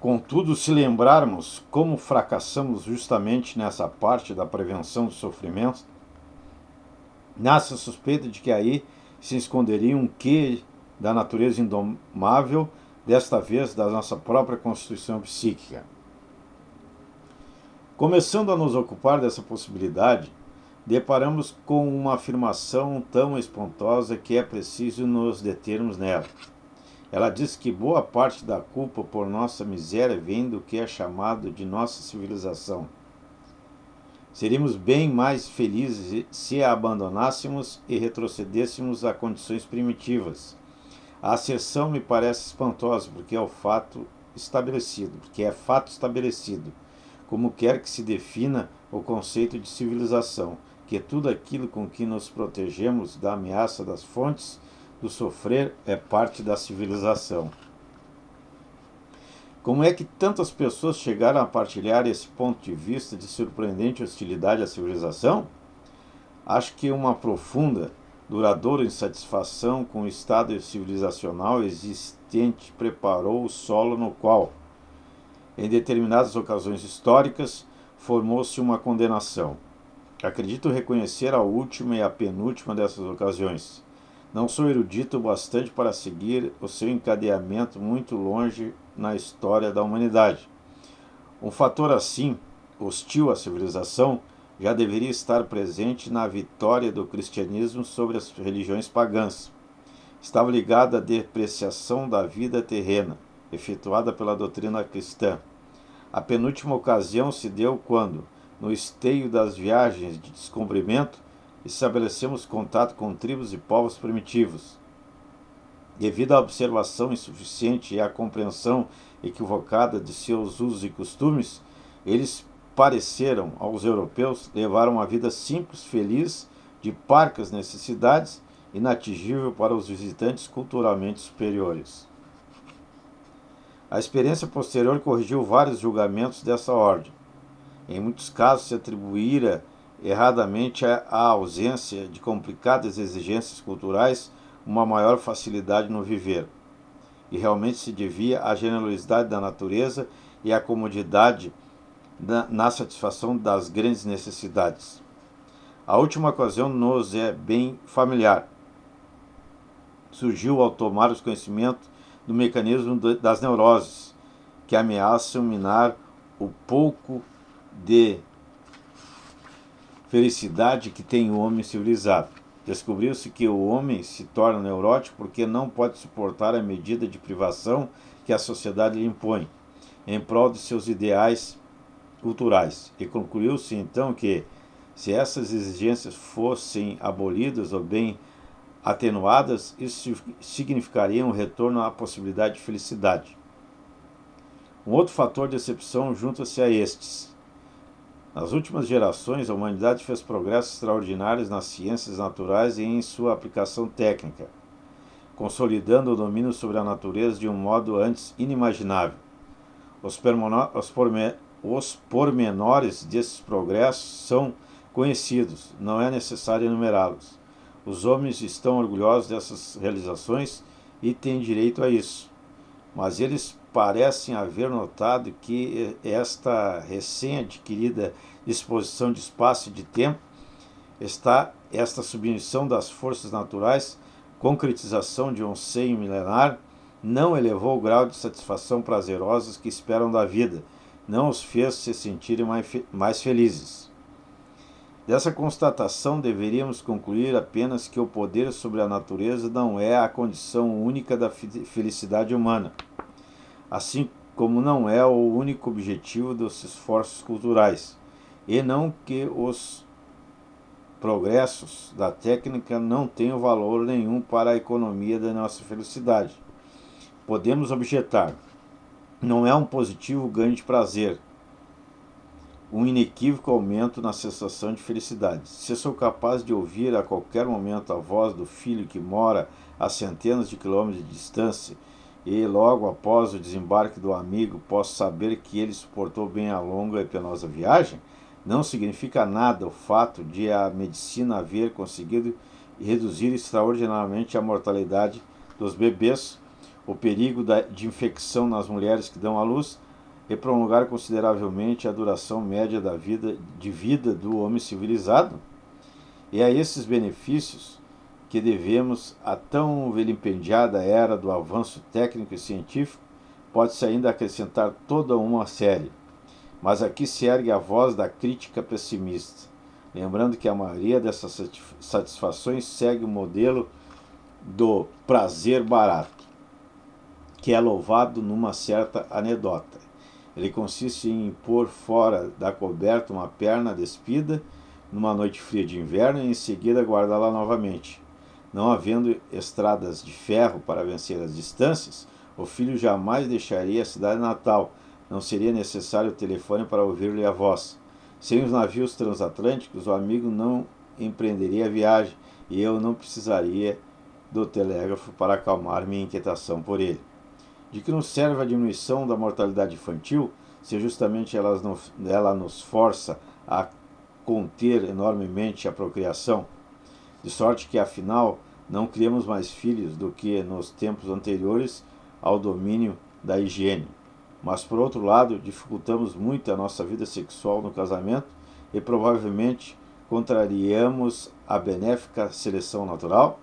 Contudo, se lembrarmos como fracassamos justamente nessa parte da prevenção do sofrimento, nasce a suspeita de que aí se esconderia um quê da natureza indomável, desta vez da nossa própria constituição psíquica. Começando a nos ocupar dessa possibilidade, deparamos com uma afirmação tão espantosa que é preciso nos determos nela. Ela diz que boa parte da culpa por nossa miséria vem do que é chamado de nossa civilização. Seríamos bem mais felizes se a abandonássemos e retrocedêssemos a condições primitivas. A asserção me parece espantosa porque é fato estabelecido, como quer que se defina o conceito de civilização, que é tudo aquilo com que nos protegemos da ameaça das fontes do sofrer é parte da civilização. Como é que tantas pessoas chegaram a partilhar esse ponto de vista de surpreendente hostilidade à civilização? Acho que uma profunda, duradoura insatisfação com o estado civilizacional existente preparou o solo no qual, em determinadas ocasiões históricas, formou-se uma condenação. Acredito reconhecer a última e a penúltima dessas ocasiões. Não sou erudito o bastante para seguir o seu encadeamento muito longe na história da humanidade. Um fator assim, hostil à civilização, já deveria estar presente na vitória do cristianismo sobre as religiões pagãs. Estava ligado à depreciação da vida terrena, efetuada pela doutrina cristã. A penúltima ocasião se deu quando, no esteio das viagens de descobrimento, estabelecemos contato com tribos e povos primitivos. Devido à observação insuficiente e à compreensão equivocada de seus usos e costumes, eles pareceram aos europeus levar uma vida simples, feliz, de parcas necessidades, inatingível para os visitantes culturalmente superiores. A experiência posterior corrigiu vários julgamentos dessa ordem. Em muitos casos se atribuíra erradamente à ausência de complicadas exigências culturais uma maior facilidade no viver. E realmente se devia à generosidade da natureza e à comodidade na satisfação das grandes necessidades. A última ocasião nos é bem familiar. Surgiu ao tomarmos conhecimento do mecanismo das neuroses, que ameaçam minar o pouco de felicidade que tem o homem civilizado. Descobriu-se que o homem se torna neurótico porque não pode suportar a medida de privação que a sociedade lhe impõe, em prol de seus ideais culturais. E concluiu-se então que, se essas exigências fossem abolidas ou bem atenuadas, isso significaria um retorno à possibilidade de felicidade. Um outro fator de exceção junta-se a estes. Nas últimas gerações, a humanidade fez progressos extraordinários nas ciências naturais e em sua aplicação técnica, consolidando o domínio sobre a natureza de um modo antes inimaginável. Os pormenores desses progressos são conhecidos, não é necessário enumerá-los. Os homens estão orgulhosos dessas realizações e têm direito a isso. Mas eles parecem haver notado que esta recém-adquirida disposição de espaço e de tempo, esta submissão das forças naturais, concretização de um seio milenar, não elevou o grau de satisfação prazerosa que esperam da vida, não os fez se sentirem mais felizes. Dessa constatação deveríamos concluir apenas que o poder sobre a natureza não é a condição única da felicidade humana, assim como não é o único objetivo dos esforços culturais, e não que os progressos da técnica não tenham valor nenhum para a economia da nossa felicidade. Podemos objetar, não é um positivo ganho de prazer, um inequívoco aumento na sensação de felicidade. Se sou capaz de ouvir a qualquer momento a voz do filho que mora a centenas de quilômetros de distância e logo após o desembarque do amigo posso saber que ele suportou bem a longa e penosa viagem, não significa nada o fato de a medicina haver conseguido reduzir extraordinariamente a mortalidade dos bebês, o perigo de infecção nas mulheres que dão à luz, e prolongar consideravelmente a duração média de vida do homem civilizado? E a esses benefícios que devemos à tão vilipendiada era do avanço técnico e científico, pode-se ainda acrescentar toda uma série. Mas aqui se ergue a voz da crítica pessimista, lembrando que a maioria dessas satisfações segue o modelo do prazer barato, que é louvado numa certa anedota. Ele consiste em pôr fora da coberta uma perna despida numa noite fria de inverno e em seguida guardá-la novamente. Não havendo estradas de ferro para vencer as distâncias, o filho jamais deixaria a cidade natal. Não seria necessário o telefone para ouvir-lhe a voz. Sem os navios transatlânticos, o amigo não empreenderia a viagem e eu não precisaria do telégrafo para acalmar minha inquietação por ele. De que nos serve a diminuição da mortalidade infantil, se justamente ela nos força a conter enormemente a procriação? De sorte que, afinal, não criamos mais filhos do que nos tempos anteriores ao domínio da higiene. Mas, por outro lado, dificultamos muito a nossa vida sexual no casamento e provavelmente contrariamos a benéfica seleção natural?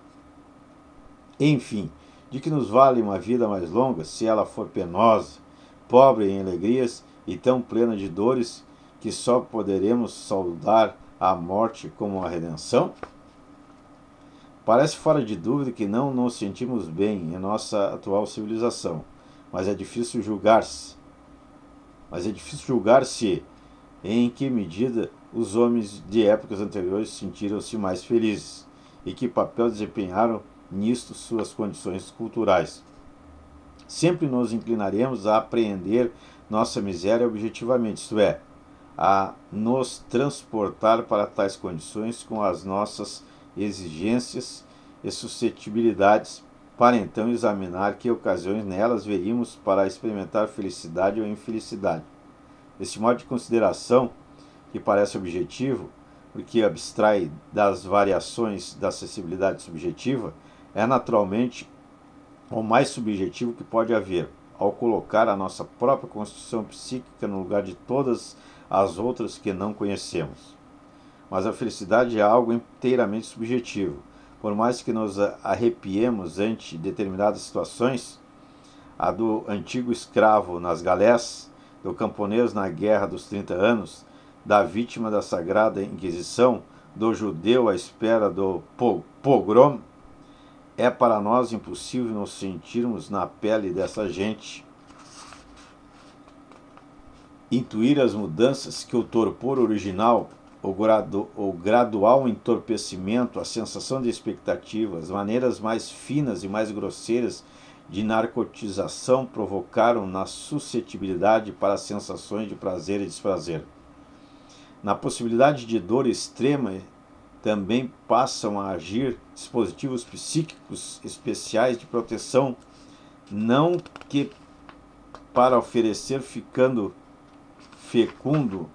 Enfim, de que nos vale uma vida mais longa se ela for penosa, pobre em alegrias e tão plena de dores que só poderemos saudar a morte como a redenção? Parece fora de dúvida que não nos sentimos bem em nossa atual civilização, mas é difícil julgar-se. Em que medida os homens de épocas anteriores sentiram-se mais felizes e que papel desempenharam nisto suas condições culturais. Sempre nos inclinaremos a apreender nossa miséria objetivamente, isto é, a nos transportar para tais condições com as nossas exigências e suscetibilidades, para então examinar que ocasiões nelas veríamos para experimentar felicidade ou infelicidade. Este modo de consideração, que parece objetivo, porque abstrai das variações da sensibilidade subjetiva, é naturalmente o mais subjetivo que pode haver, ao colocar a nossa própria constituição psíquica no lugar de todas as outras que não conhecemos. Mas a felicidade é algo inteiramente subjetivo. Por mais que nos arrepiemos ante determinadas situações, a do antigo escravo nas galés, do camponês na Guerra dos 30 Anos, da vítima da Sagrada Inquisição, do judeu à espera do pogrom, é para nós impossível nos sentirmos na pele dessa gente, intuir as mudanças que o torpor original, o gradual entorpecimento, a sensação de expectativa, as maneiras mais finas e mais grosseiras de narcotização provocaram na suscetibilidade para as sensações de prazer e desprazer. Na possibilidade de dor extrema também passam a agir dispositivos psíquicos especiais de proteção, não que para oferecer ficando fecundo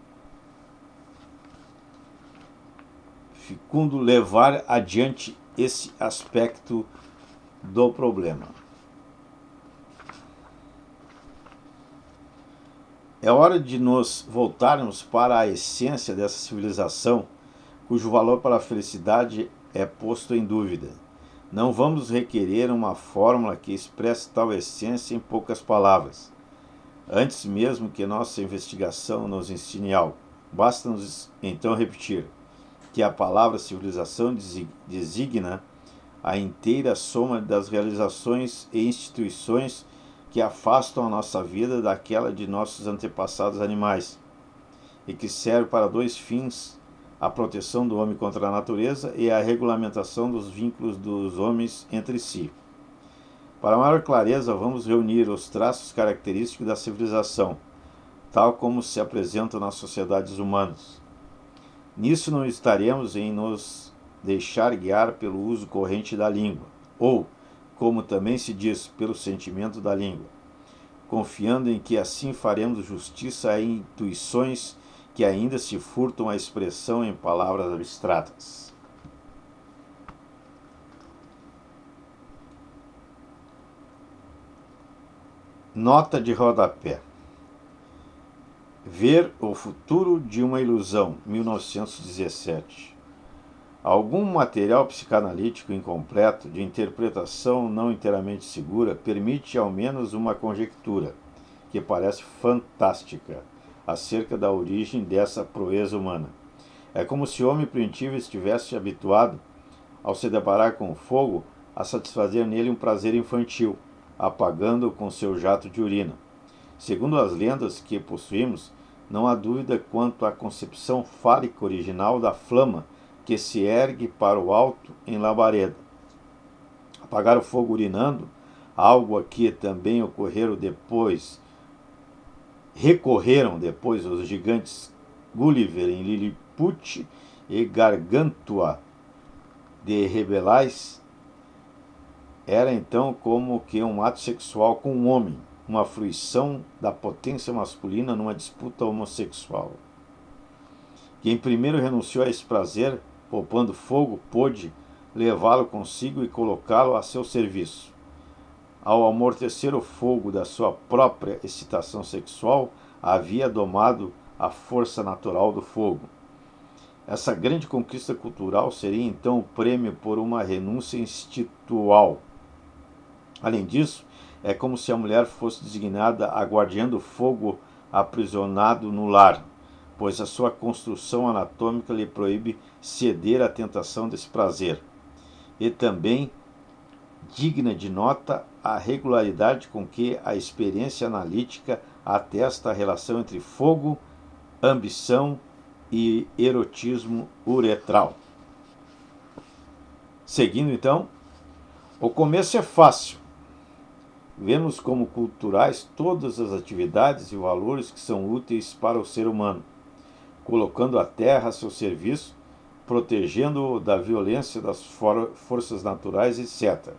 levar adiante esse aspecto do problema. É hora de nos voltarmos para a essência dessa civilização, cujo valor para a felicidade é posto em dúvida. Não vamos requerer uma fórmula que expresse tal essência em poucas palavras, antes mesmo que nossa investigação nos ensine algo. Basta-nos então repetir que a palavra civilização designa a inteira soma das realizações e instituições que afastam a nossa vida daquela de nossos antepassados animais, e que serve para dois fins: a proteção do homem contra a natureza e a regulamentação dos vínculos dos homens entre si. Para maior clareza, vamos reunir os traços característicos da civilização, tal como se apresentam nas sociedades humanas. Nisso não estaremos em nos deixar guiar pelo uso corrente da língua, ou, como também se diz, pelo sentimento da língua, confiando em que assim faremos justiça a intuições que ainda se furtam a expressão em palavras abstratas. Nota de rodapé. Ver o futuro de uma ilusão, 1917. Algum material psicanalítico incompleto, de interpretação não inteiramente segura, permite ao menos uma conjectura, que parece fantástica, acerca da origem dessa proeza humana. É como se o homem primitivo estivesse habituado, ao se deparar com o fogo, a satisfazer nele um prazer infantil, apagando-o com seu jato de urina. Segundo as lendas que possuímos, não há dúvida quanto à concepção fálica original da flama que se ergue para o alto em labareda. Apagar o fogo urinando, algo a que também recorreram depois os gigantes Gulliver em Lilliput e Gargantua de Rabelais, era então como que um ato sexual com um homem, uma fruição da potência masculina numa disputa homossexual. Quem primeiro renunciou a esse prazer, poupando fogo, pôde levá-lo consigo e colocá-lo a seu serviço. Ao amortecer o fogo da sua própria excitação sexual, havia domado a força natural do fogo. Essa grande conquista cultural seria então o prêmio por uma renúncia instintual. Além disso, é como se a mulher fosse designada a guardiã do fogo aprisionado no lar, pois a sua construção anatômica lhe proíbe ceder à tentação desse prazer. E também, digna de nota, a regularidade com que a experiência analítica atesta a relação entre fogo, ambição e erotismo uretral. Seguindo então, o começo é fácil. Vemos como culturais todas as atividades e valores que são úteis para o ser humano, colocando a terra a seu serviço, protegendo-o da violência das forças naturais, etc.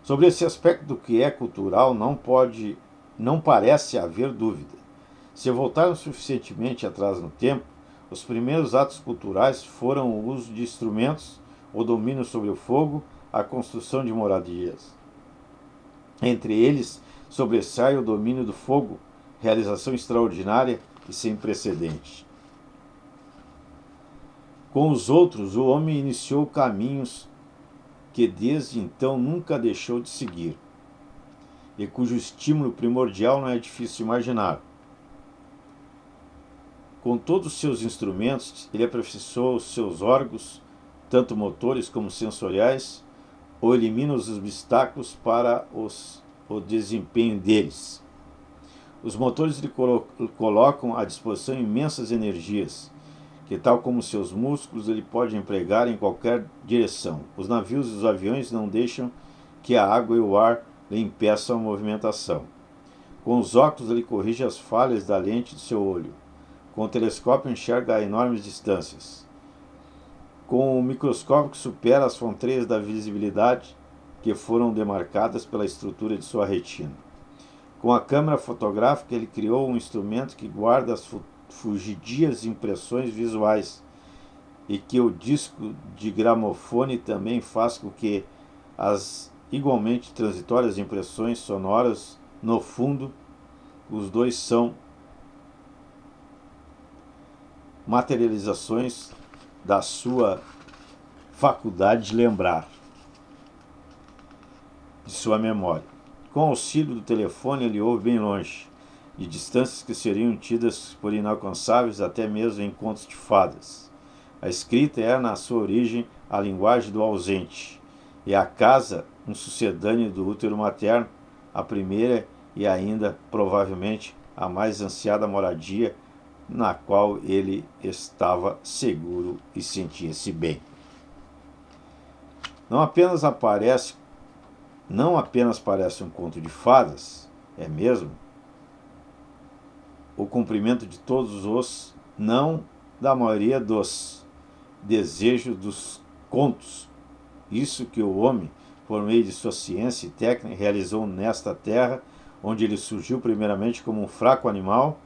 Sobre esse aspecto do que é cultural, não parece haver dúvida. Se voltarmos suficientemente atrás no tempo, os primeiros atos culturais foram o uso de instrumentos, o domínio sobre o fogo, a construção de moradias. Entre eles, sobressai o domínio do fogo, realização extraordinária e sem precedente. Com os outros, o homem iniciou caminhos que desde então nunca deixou de seguir, e cujo estímulo primordial não é difícil imaginar. Com todos os seus instrumentos, ele aperfeiçoa os seus órgãos, tanto motores como sensoriais, ou elimina os obstáculos para o desempenho deles. Os motores lhe colocam à disposição imensas energias, que, tal como seus músculos, ele pode empregar em qualquer direção. Os navios e os aviões não deixam que a água e o ar lhe impeçam a movimentação. Com os óculos, ele corrige as falhas da lente de seu olho. Com o telescópio, enxerga a enormes distâncias. Com o microscópio, que supera as fronteiras da visibilidade que foram demarcadas pela estrutura de sua retina. Com a câmera fotográfica, ele criou um instrumento que guarda as fugidias impressões visuais e que o disco de gramofone também faz com que as igualmente transitórias impressões sonoras, no fundo, os dois são materializações da sua faculdade de lembrar, de sua memória. Com auxílio do telefone, ele ouve bem longe, de distâncias que seriam tidas por inalcançáveis até mesmo em contos de fadas. A escrita é, na sua origem, a linguagem do ausente, e a casa, um sucedâneo do útero materno, a primeira e ainda, provavelmente, a mais ansiada moradia na qual ele estava seguro e sentia-se bem. Não apenas parece um conto de fadas, é mesmo o cumprimento de todos os, não da maioria dos, desejos dos contos. Isso que o homem, por meio de sua ciência e técnica, realizou nesta terra, onde ele surgiu primeiramente como um fraco animal,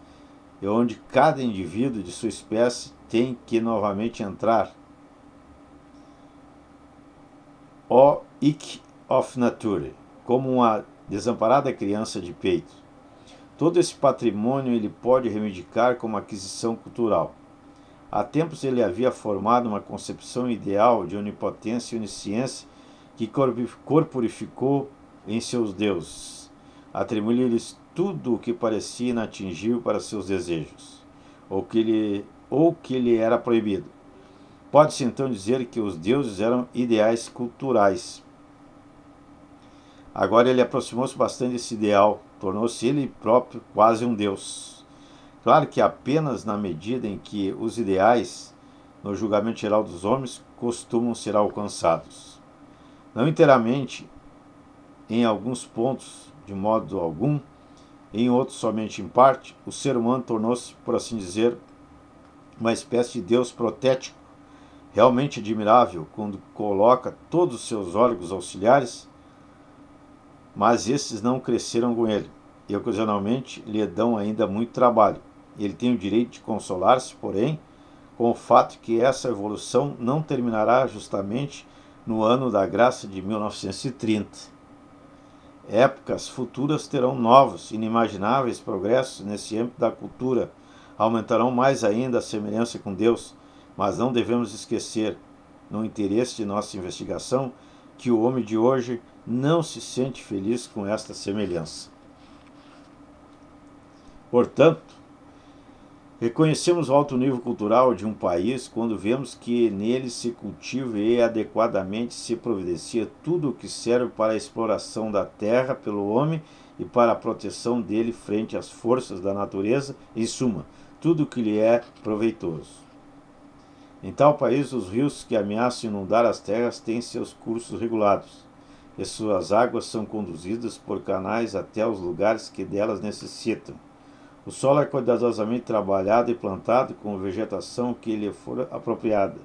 e onde cada indivíduo de sua espécie tem que novamente entrar. O Ich of Nature, como uma desamparada criança de peito. Todo esse patrimônio ele pode reivindicar como aquisição cultural. Há tempos ele havia formado uma concepção ideal de onipotência e onisciência que corporificou em seus deuses. Atribuiu-lhes tudo o que parecia inatingível para seus desejos, ou que lhe era proibido. Pode-se então dizer que os deuses eram ideais culturais. Agora ele aproximou-se bastante desse ideal, tornou-se ele próprio quase um deus. Claro que apenas na medida em que os ideais, no julgamento geral dos homens, costumam ser alcançados. Não inteiramente, em alguns pontos, de modo algum, em outros somente em parte, o ser humano tornou-se, por assim dizer, uma espécie de Deus protético, realmente admirável quando coloca todos os seus órgãos auxiliares, mas esses não cresceram com ele e ocasionalmente lhe dão ainda muito trabalho. Ele tem o direito de consolar-se, porém, com o fato que essa evolução não terminará justamente no ano da graça de 1930. Épocas futuras terão novos, inimagináveis progressos nesse âmbito da cultura, aumentarão mais ainda a semelhança com Deus, mas não devemos esquecer, no interesse de nossa investigação, que o homem de hoje não se sente feliz com esta semelhança. Portanto, reconhecemos o alto nível cultural de um país quando vemos que nele se cultiva e adequadamente se providencia tudo o que serve para a exploração da terra pelo homem e para a proteção dele frente às forças da natureza, em suma, tudo o que lhe é proveitoso. Em tal país, os rios que ameaçam inundar as terras têm seus cursos regulados, e suas águas são conduzidas por canais até os lugares que delas necessitam. O solo é cuidadosamente trabalhado e plantado com vegetação que lhe for apropriada.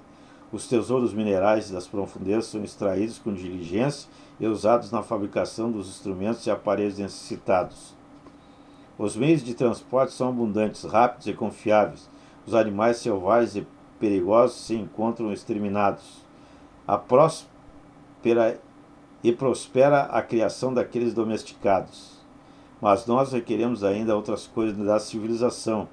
Os tesouros minerais das profundezas são extraídos com diligência e usados na fabricação dos instrumentos e aparelhos necessitados. Os meios de transporte são abundantes, rápidos e confiáveis. Os animais selvagens e perigosos se encontram exterminados. Prospera a criação daqueles domesticados. Mas nós requeremos ainda outras coisas da civilização,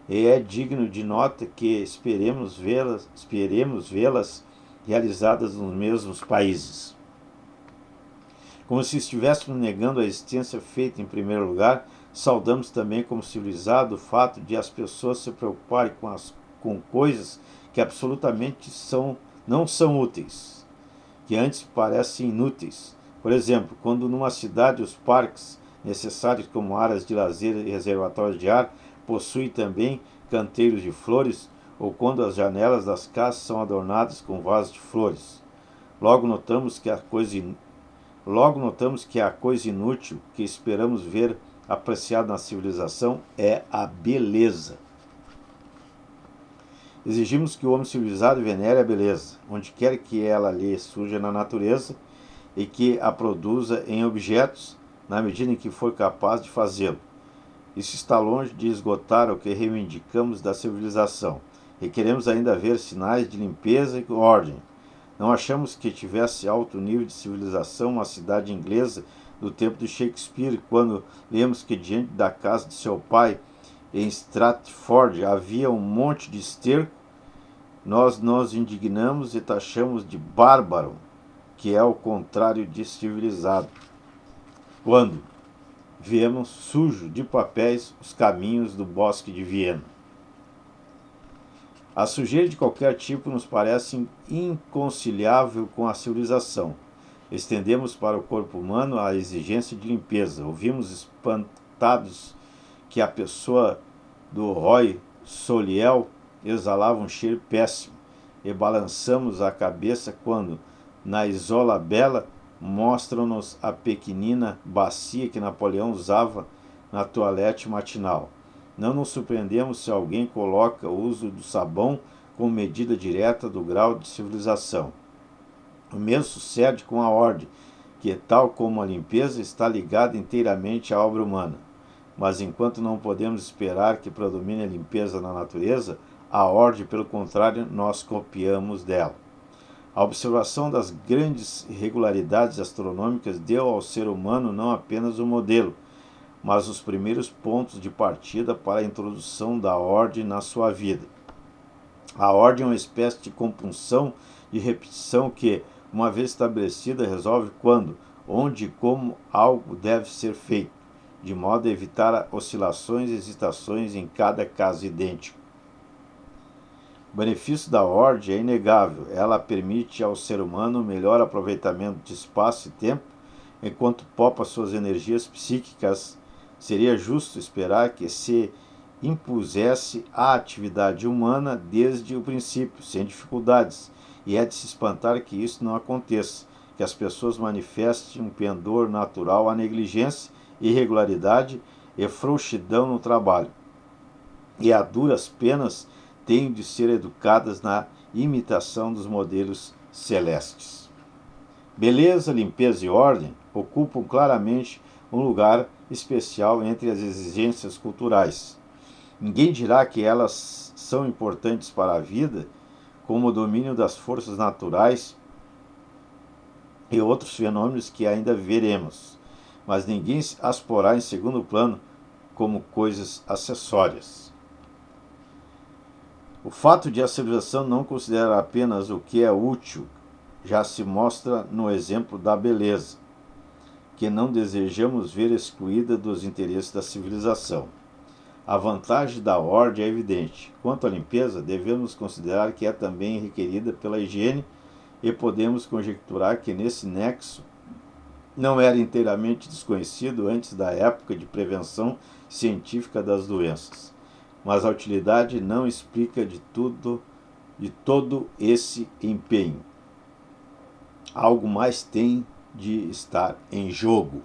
e é digno de nota que esperemos vê-las realizadas nos mesmos países. Como se estivéssemos negando a existência feita em primeiro lugar, saudamos também como civilizado o fato de as pessoas se preocuparem com coisas que absolutamente não são úteis, que antes parecem inúteis. Por exemplo, quando numa cidade os parques necessários como áreas de lazer e reservatórios de ar possuem também canteiros de flores, ou quando as janelas das casas são adornadas com vasos de flores. Logo notamos que a coisa inútil que esperamos ver apreciada na civilização é a beleza. Exigimos que o homem civilizado venere a beleza, onde quer que ela lhe surja na natureza, e que a produza em objetos, na medida em que for capaz de fazê-lo. Isso está longe de esgotar o que reivindicamos da civilização, e queremos ainda ver sinais de limpeza e ordem. Não achamos que tivesse alto nível de civilização uma cidade inglesa do tempo de Shakespeare, quando lemos que diante da casa de seu pai, em Stratford, havia um monte de esterco. Nós nos indignamos e taxamos de bárbaro, que é o contrário de civilizado, quando vemos sujo de papéis os caminhos do bosque de Viena. A sujeira de qualquer tipo nos parece inconciliável com a civilização. Estendemos para o corpo humano a exigência de limpeza. Ouvimos espantados que a pessoa do Roy Soliel exalava um cheiro péssimo, e balançamos a cabeça quando, na Isola Bela, mostram-nos a pequenina bacia que Napoleão usava na toilette matinal. Não nos surpreendemos se alguém coloca o uso do sabão como medida direta do grau de civilização. O mesmo sucede com a ordem, que, tal como a limpeza, está ligada inteiramente à obra humana. Mas enquanto não podemos esperar que predomine a limpeza na natureza, a ordem, pelo contrário, nós copiamos dela. A observação das grandes irregularidades astronômicas deu ao ser humano não apenas um modelo, mas os primeiros pontos de partida para a introdução da ordem na sua vida. A ordem é uma espécie de compulsão de repetição que, uma vez estabelecida, resolve quando, onde e como algo deve ser feito, de modo a evitar oscilações e hesitações em cada caso idêntico. O benefício da ordem é inegável. Ela permite ao ser humano um melhor aproveitamento de espaço e tempo, enquanto poupa suas energias psíquicas. Seria justo esperar que se impusesse a atividade humana desde o princípio, sem dificuldades, e é de se espantar que isso não aconteça, que as pessoas manifestem um pendor natural à negligência, irregularidade e frouxidão no trabalho, e a duras penas têm de ser educadas na imitação dos modelos celestes. Beleza, limpeza e ordem ocupam claramente um lugar especial entre as exigências culturais. Ninguém dirá que elas são importantes para a vida, como o domínio das forças naturais e outros fenômenos que ainda veremos, mas ninguém as porá em segundo plano como coisas acessórias. O fato de a civilização não considerar apenas o que é útil já se mostra no exemplo da beleza, que não desejamos ver excluída dos interesses da civilização. A vantagem da ordem é evidente. Quanto à limpeza, devemos considerar que é também requerida pela higiene e podemos conjecturar que nesse nexo não era inteiramente desconhecido antes da época de prevenção científica das doenças. Mas a utilidade não explica de todo esse empenho. Algo mais tem de estar em jogo.